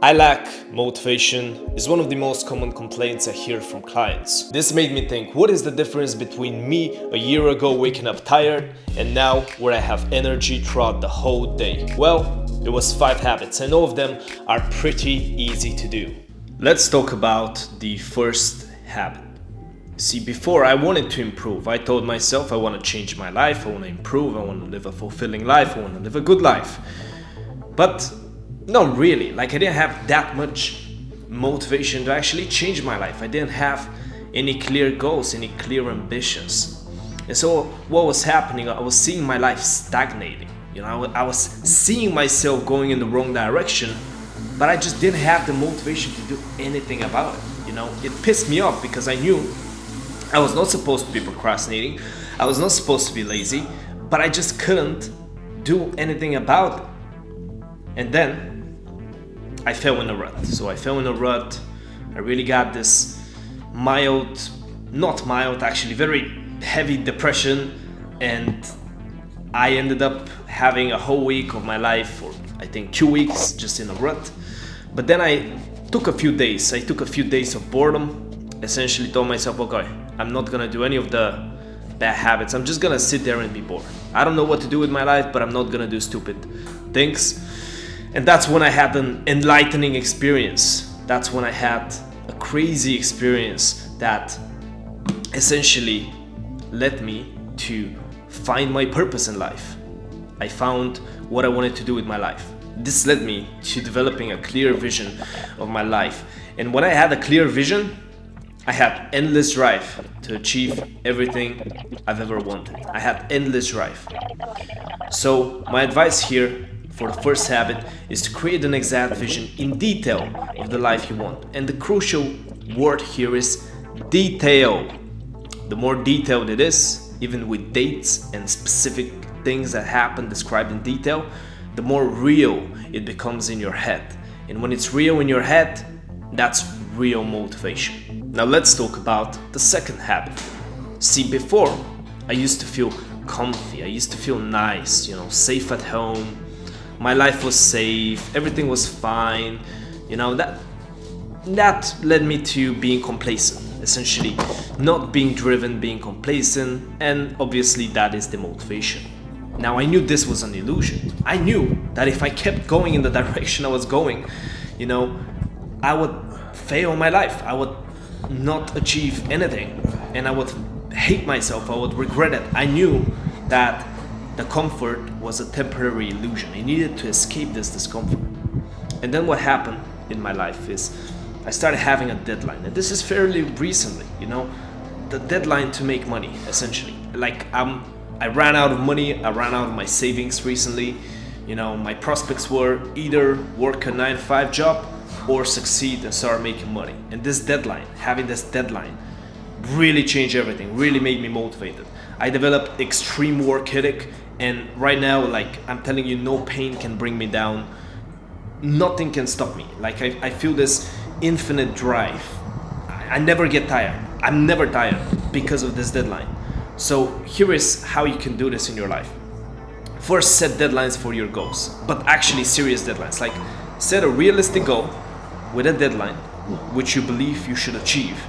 I lack motivation is one of the most common complaints I hear from clients. This made me think, what is the difference between me a year ago waking up tired and now where I have energy throughout the whole day? Well, it was 5 habits and all of them are pretty easy to do. Let's talk about the first habit. See, before I wanted to improve. I told myself I want to change my life, I want to improve, I want to live a fulfilling life, I want to live a good life. But not really, I didn't have that much motivation to actually change my life. I didn't have any clear goals, any clear ambitions. And so what was happening, I was seeing my life stagnating. I was seeing myself going in the wrong direction, but I just didn't have the motivation to do anything about it. It pissed me off because I knew I was not supposed to be procrastinating. I was not supposed to be lazy, but I just couldn't do anything about it. And then I fell in a rut. So I fell in a rut. I really got this very heavy depression, and I ended up having a whole week of my life, or I think 2 weeks, just in a rut. But then I took a few days of boredom, essentially told myself, okay, I'm not gonna do any of the bad habits. I'm just gonna sit there and be bored. I don't know what to do with my life, but I'm not gonna do stupid things. And that's when I had an enlightening experience. That's when I had a crazy experience that essentially led me to find my purpose in life. I found what I wanted to do with my life. This led me to developing a clear vision of my life. And when I had a clear vision, I had endless drive to achieve everything I've ever wanted. I had endless drive. So my advice here for the first habit is to create an exact vision in detail of the life you want. And the crucial word here is detail. The more detailed it is, even with dates and specific things that happen described in detail, the more real it becomes in your head. And when it's real in your head, that's real motivation. Now let's talk about the second habit. See, before I used to feel comfy, I used to feel nice, safe at home. My life was safe, everything was fine. That led me to being complacent, essentially not being driven, being complacent, and obviously that is the motivation. Now I knew this was an illusion. I knew that if I kept going in the direction I was going, I would fail in my life. I would not achieve anything, and I would hate myself. I would regret it. I knew that the comfort was a temporary illusion. I needed to escape this discomfort. And then what happened in my life is I started having a deadline. And this is fairly recently, the deadline to make money, essentially. I ran out of money, I ran out of my savings recently. My prospects were either work a 9-to-5 job or succeed and start making money. And having this deadline really changed everything, really made me motivated. I developed extreme work ethic, and right now, I'm telling you, no pain can bring me down. Nothing can stop me. I feel this infinite drive. I never get tired. I'm never tired because of this deadline. So here is how you can do this in your life. First, set deadlines for your goals, but actually serious deadlines. Set a realistic goal with a deadline which you believe you should achieve.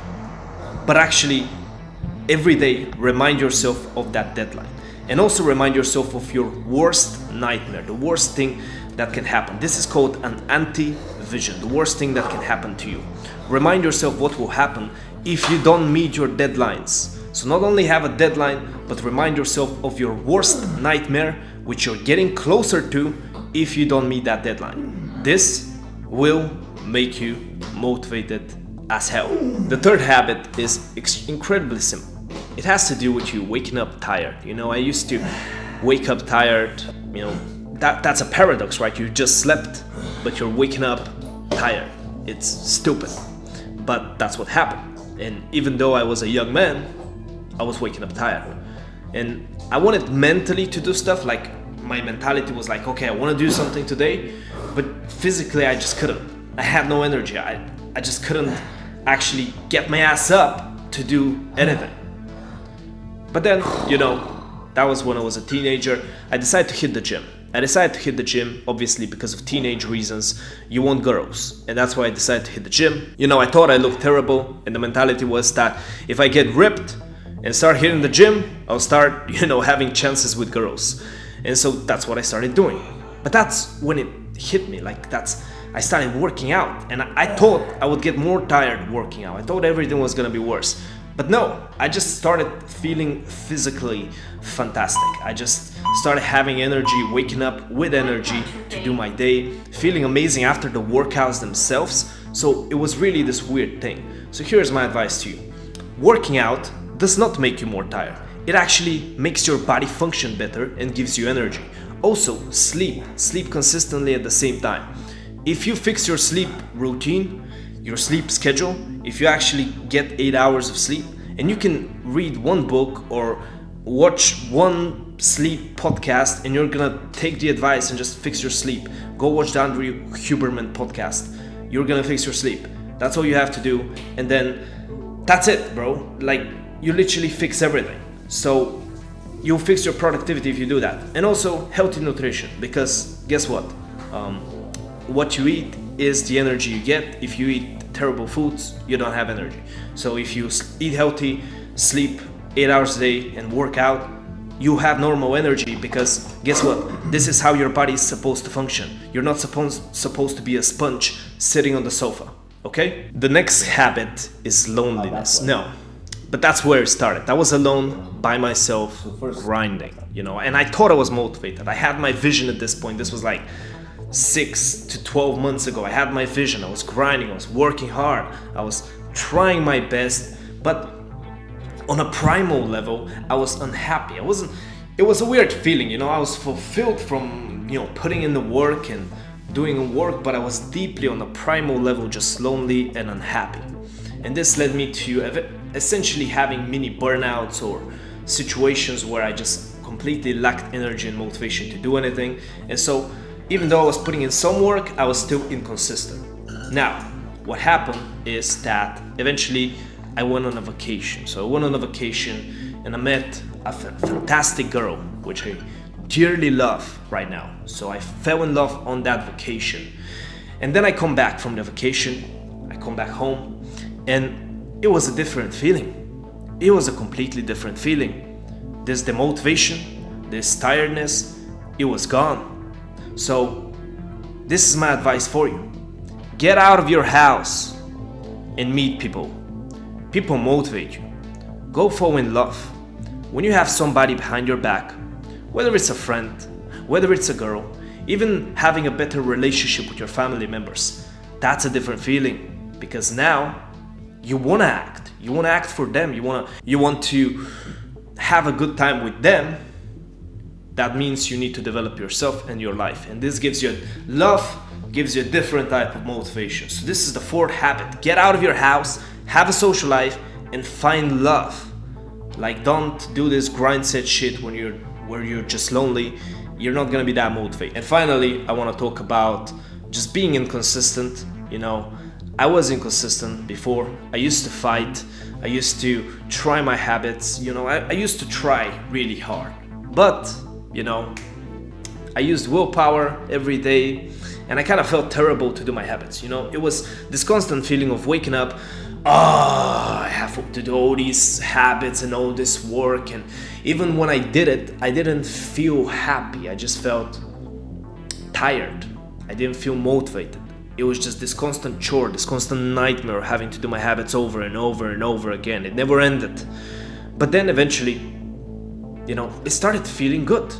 But actually, every day, remind yourself of that deadline. And also remind yourself of your worst nightmare, the worst thing that can happen. This is called an anti-vision, the worst thing that can happen to you. Remind yourself what will happen if you don't meet your deadlines. So not only have a deadline, but remind yourself of your worst nightmare, which you're getting closer to if you don't meet that deadline. This will make you motivated as hell. The third habit is incredibly simple. It has to do with you waking up tired. I used to wake up tired. That's a paradox, right? You just slept, but you're waking up tired. It's stupid, but that's what happened. And even though I was a young man, I was waking up tired. And I wanted mentally to do stuff. My mentality was okay, I want to do something today, but physically I just couldn't. I had no energy. I just couldn't actually get my ass up to do anything. But then, that was when I was a teenager. I decided to hit the gym. I decided to hit the gym, obviously because of teenage reasons. You want girls, and that's why I decided to hit the gym. I thought I looked terrible, and the mentality was that if I get ripped and start hitting the gym, I'll start, having chances with girls. And so that's what I started doing. But that's when it hit me, I started working out, and I thought I would get more tired working out. I thought everything was gonna be worse. But no, I just started feeling physically fantastic. I just started having energy, waking up with energy to do my day, feeling amazing after the workouts themselves. So it was really this weird thing. So here's my advice to you. Working out does not make you more tired. It actually makes your body function better and gives you energy. Also, sleep consistently at the same time. If you fix your sleep routine, your sleep schedule, if you actually get 8 hours of sleep, and you can read one book or watch one sleep podcast, and you're gonna take the advice and just fix your sleep. Go watch the Andrew Huberman podcast. You're gonna fix your sleep. That's all you have to do, and then that's it, bro. You literally fix everything. So you'll fix your productivity if you do that. And also healthy nutrition, because guess what? What you eat is the energy you get. If you eat terrible foods, you don't have energy. So if you eat healthy, sleep 8 hours a day, and work out, you have normal energy, because guess what? This is how your body is supposed to function. You're not supposed to be a sponge sitting on the sofa, okay? The next habit is loneliness. No, but that's where it started. I was alone by myself, grinding, and I thought I was motivated. I had my vision at this point. This was 6 to 12 months ago. I had my vision. I was grinding. I was working hard. I was trying my best, but on a primal level, I was unhappy. It was a weird feeling, I was fulfilled from, putting in the work and doing work, but I was deeply on a primal level, just lonely and unhappy. And this led me to essentially having mini burnouts or situations where I just completely lacked energy and motivation to do anything. And so even though I was putting in some work, I was still inconsistent. Now, what happened is that eventually I went on a vacation. So I went on a vacation and I met a fantastic girl, which I dearly love right now. So I fell in love on that vacation. And then I come back from the vacation, I come back home, and it was a different feeling. It was a completely different feeling. This demotivation, this tiredness, it was gone. So this is my advice for you. Get out of your house and meet people. People motivate you. Go fall in love. When you have somebody behind your back, whether it's a friend, whether it's a girl, even having a better relationship with your family members, that's a different feeling, because now you want to act. You want to act for them. You want to have a good time with them. That means you need to develop yourself and your life. And this gives you love, gives you a different type of motivation. So this is the fourth habit. Get out of your house, have a social life, and find love. Don't do this grind set shit where you're just lonely. You're not gonna be that motivated. And finally, I wanna talk about just being inconsistent. I was inconsistent before. I used to fight. I used to try my habits. I used to try really hard. But I used willpower every day, and I kind of felt terrible to do my habits. It was this constant feeling of waking up, I have to do all these habits and all this work, and even when I did it, I didn't feel happy. I just felt tired. I didn't feel motivated. It was just this constant chore, this constant nightmare, having to do my habits over and over and over again. It never ended. But then eventually, it started feeling good.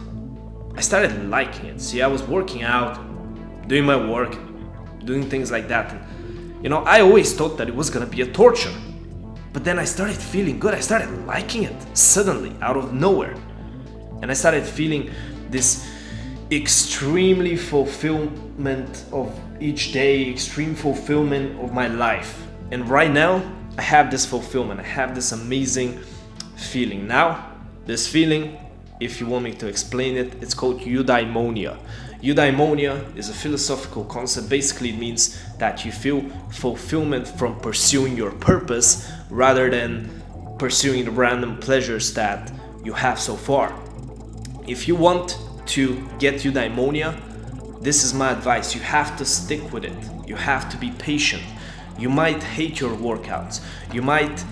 I started liking it. See, I was working out, doing my work, doing things like that. And, I always thought that it was gonna be a torture. But then I started feeling good. I started liking it suddenly, out of nowhere. And I started feeling this extremely fulfillment of each day, extreme fulfillment of my life. And right now, I have this fulfillment. I have this amazing feeling. Now, this feeling, if you want me to explain it, it's called eudaimonia. Eudaimonia is a philosophical concept. Basically, it means that you feel fulfillment from pursuing your purpose rather than pursuing the random pleasures that you have so far. If you want to get eudaimonia, this is my advice. You have to stick with it. You have to be patient. You might hate your workouts. You might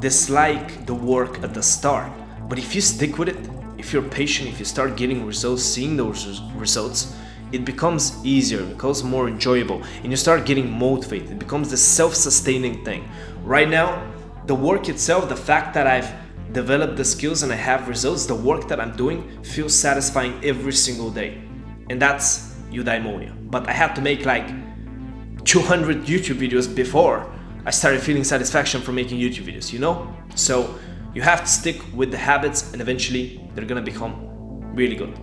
dislike the work at the start. But if you stick with it, if you're patient, if you start getting results, seeing those results, it becomes easier, it becomes more enjoyable, and you start getting motivated. It becomes this self-sustaining thing. Right now, the work itself, the fact that I've developed the skills and I have results, the work that I'm doing feels satisfying every single day. And that's eudaimonia. But I had to make like 200 YouTube videos before I started feeling satisfaction from making YouTube videos, you know? So you have to stick with the habits and eventually they're gonna become really good.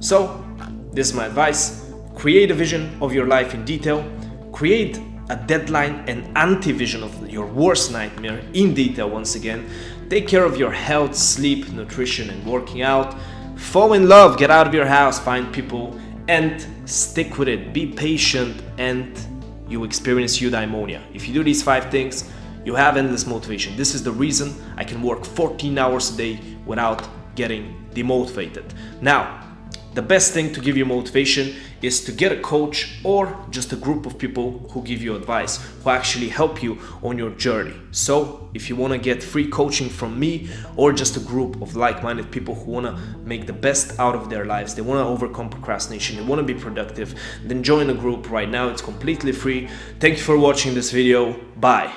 So this is my advice. Create a vision of your life in detail. Create a deadline and anti-vision of your worst nightmare in detail once again. Take care of your health, sleep, nutrition, and working out. Fall in love, get out of your house, find people, and stick with it. Be patient and you experience eudaimonia. If you do these 5 things, you have endless motivation. This is the reason I can work 14 hours a day without getting demotivated. Now, the best thing to give you motivation is to get a coach or just a group of people who give you advice, who actually help you on your journey. So if you want to get free coaching from me or just a group of like-minded people who want to make the best out of their lives, they want to overcome procrastination, they want to be productive, then join a group right now. It's completely free. Thank you for watching this video. Bye.